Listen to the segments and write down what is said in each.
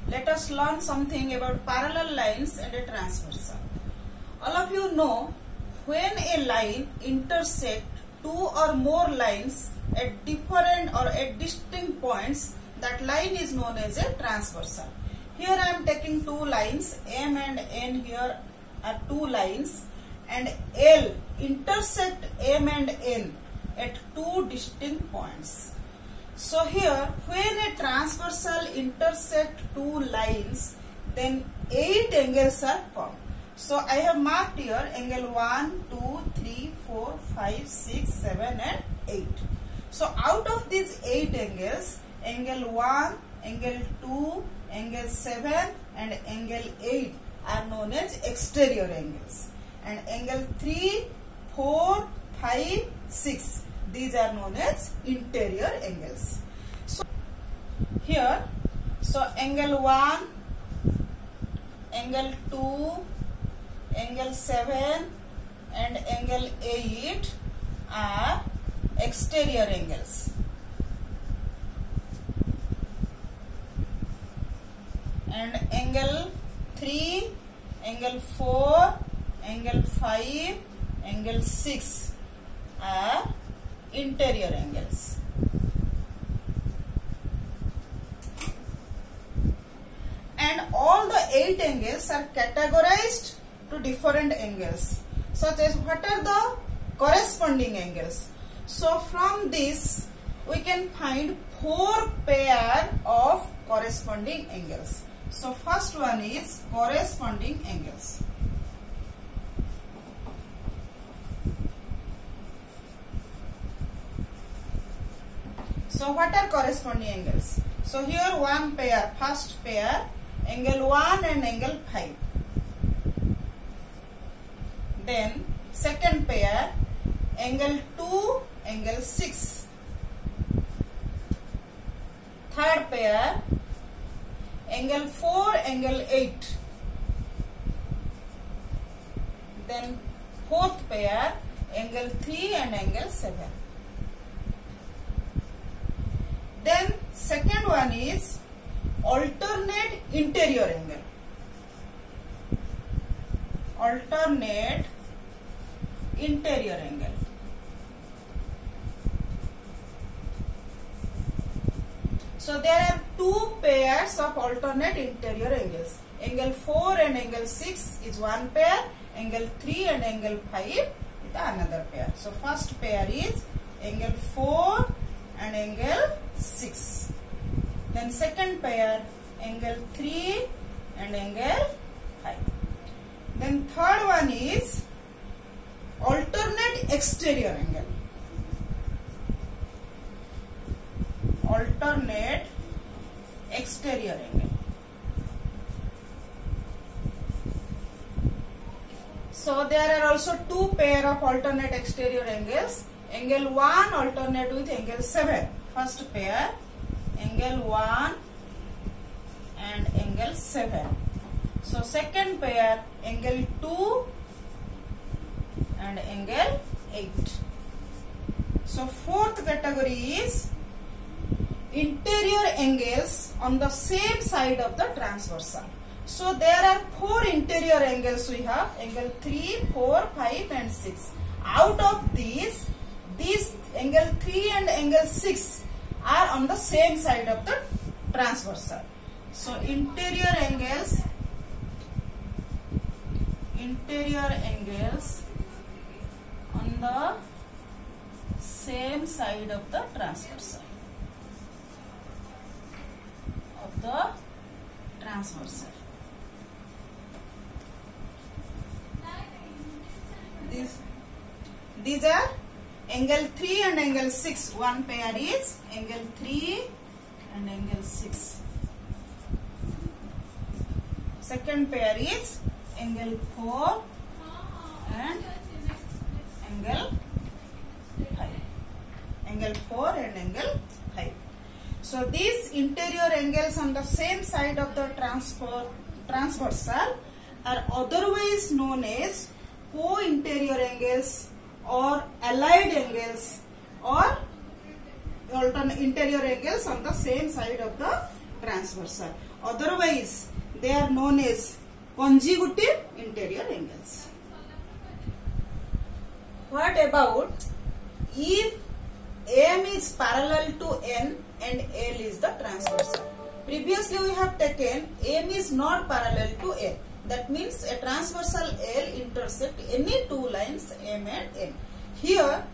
let us learn something about parallel lines and a transversal. All of you know, when a line intersects two or more lines at different or at distinct points, that line is known as a transversal. Here I am taking two lines, M and N. Here are two lines, and L intersect M and N at two distinct points. So here, when a transversal intersect two lines, then 8 angles are formed. So I have marked here angle 1, 2, 3, 4, 5, 6, 7 and 8. So out of these 8 angles, angle 1, angle 2, angle 7 and angle 8 are known as exterior angles. And angle 3, 4, 5, 6, these are known as interior angles. So here, so angle 1, angle 2, angle 7 and angle 8 are exterior angles. And angle 3, angle 4, angle 5, angle 6 are interior angles. And all the 8 angles are categorized to different angles, such as what are the corresponding angles. So from this we can find 4 pair of corresponding angles. So first one is corresponding angles. So what are corresponding angles? So here one pair, first pair, angle 1 and angle 5. Then second pair, angle 2, angle 6. Third pair, angle 4, angle 8. Then fourth pair, angle 3 and angle 7. Then second one is alternate interior angle. Alternate interior angle. So there are 2 pairs of alternate interior angles. Angle 4 and angle 6 is one pair. Angle 3 and angle 5 is another pair. So first pair is angle 4 and angle 6. Then second pair, angle 3 and angle 5. Then third one is alternate exterior angle. Alternate exterior angle. So there are also 2 pair of alternate exterior angles. Angle 1 alternate with angle 7. First pair, angle 1 and angle 7. So second pair, angle 2 and angle 8. So fourth category is interior angles on the same side of the transversal. So there are 4 interior angles we have, angle 3, 4, 5 and 6. Out of these angle 3 and angle 6 are on the same side of the transversal. So interior angles on the same side of the transversal. These are angle 3 and angle 6. One pair is angle 3 and angle 6. Second pair is angle 4 and angle 5. Angle 4 and angle 5. So these interior angles on the same side of the transversal are otherwise known as co-interior angles or allied angles or alternate interior angles on the same side of the transversal. Otherwise, they are known as consecutive interior angles. What about if M is parallel to N and L is the transversal? Previously we have taken M is not parallel to L. That means a transversal L intersect any two lines M and N. Here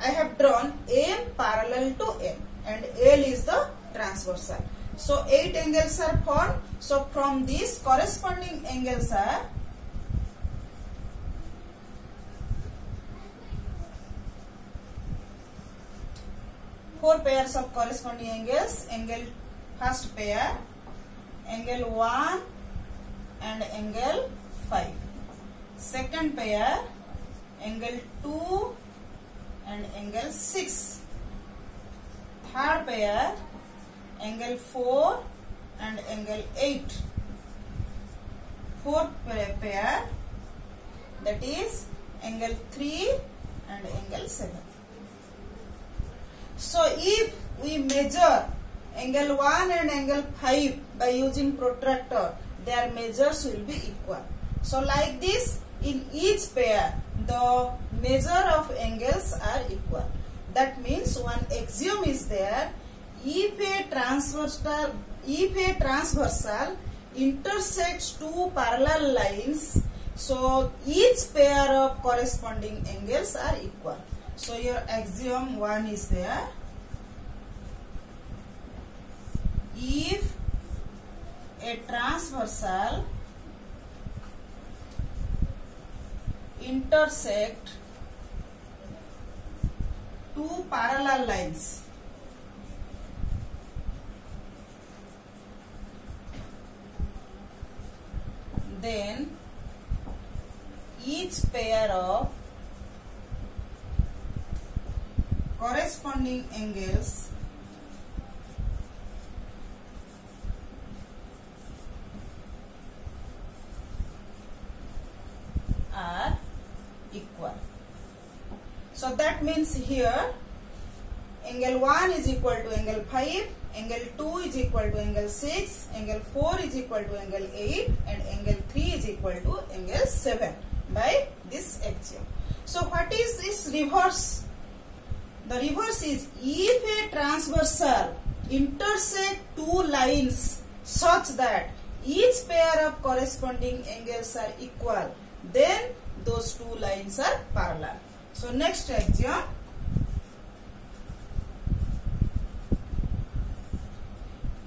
I have drawn M parallel to N and L is the transversal. So 8 angles are formed. So from these corresponding angles are four pairs of corresponding angles. Angle first pair, angle 1 and angle 5. Second pair, angle 2 and angle 6. Third pair, angle 4 and angle 8. Fourth pair, that is angle 3 and angle 7. So if we measure angle 1 and angle 5 by using protractor, their measures will be equal. So like this, in each pair the measure of angles are equal. That means one axiom is there: if a transversal intersects two parallel lines, so each pair of corresponding angles are equal. So your axiom 1 is there. If a transversal intersect two parallel lines, then each pair of corresponding angles are equal. So that means here angle 1 is equal to angle 5, angle 2 is equal to angle 6, angle 4 is equal to angle 8 and angle 3 is equal to angle 7 by this axiom. So what is this reverse? The reverse is, if a transversal intersect two lines such that each pair of corresponding angles are equal, then those two lines are parallel. So next axiom: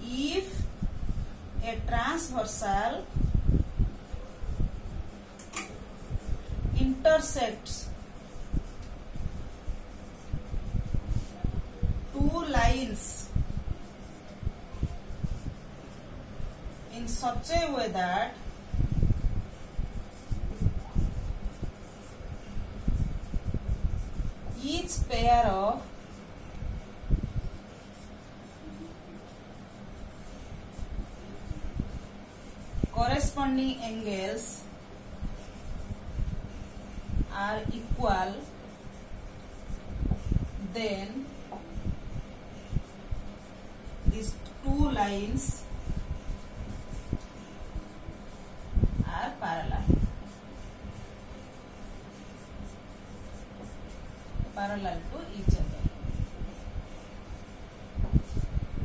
if a transversal intersects two lines in such a way that each pair of corresponding angles are equal, then these two lines are parallel to each other.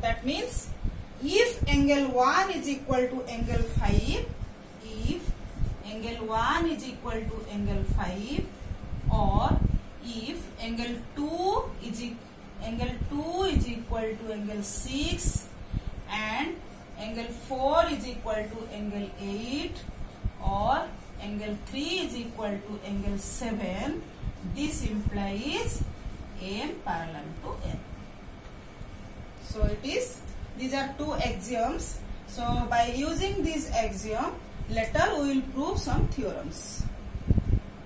That means if angle 1 is equal to angle 5, if angle 1 is equal to angle 5, or if angle 2 is equal to angle 6 and angle 4 is equal to angle 8, or angle 3 is equal to angle 7, this implies M parallel to N. So these are two axioms. So by using this axiom, later we will prove some theorems.